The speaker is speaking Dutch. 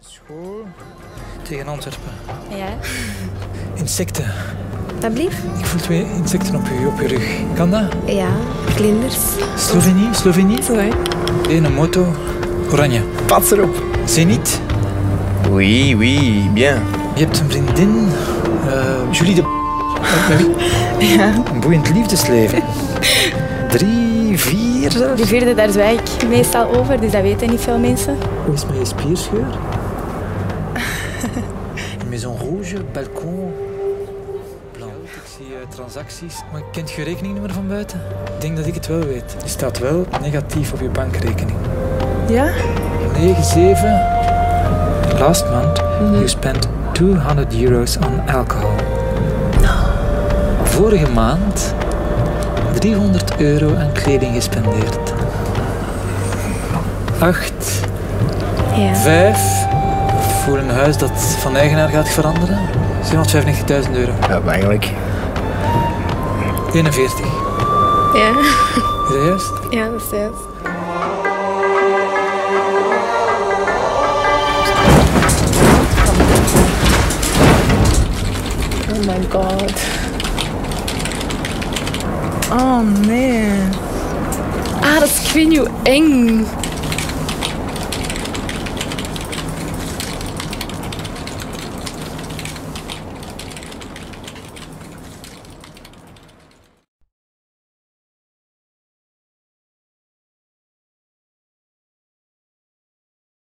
School tegen Antwerpen. Ja. Insecten. Dat blieft? Ik voel 2 insecten op je rug. Kan dat? Ja, vlinders. Slovenie? Zo, hè? Een moto. Oranje. Pats erop. Zenit. Oui, oui, bien. Je hebt een vriendin. Julie de... Met wie? Ja. Een boeiend liefdesleven. 3, 4 zelfs. Die vierde, daar zwijg ik meestal over, dus dat weten niet veel mensen. Hoe is het met je spierscheur? Maison Rouge, balkon. Blanc. Ik zie transacties. Maar kent je rekeningnummer van buiten? Ik denk dat ik het wel weet. Je staat wel negatief op je bankrekening. Ja? 97. Last month you spent €200 on alcohol. Vorige maand €300 aan kleding gespendeerd. 8. Ja. 5. Voor een huis dat van eigenaar gaat veranderen. €795.000. Ja, maar eigenlijk. 41. Ja. Is dat juist? Ja, dat is juist. Oh my god. Oh nee. Ah, dat is, ik weet niet hoe eng.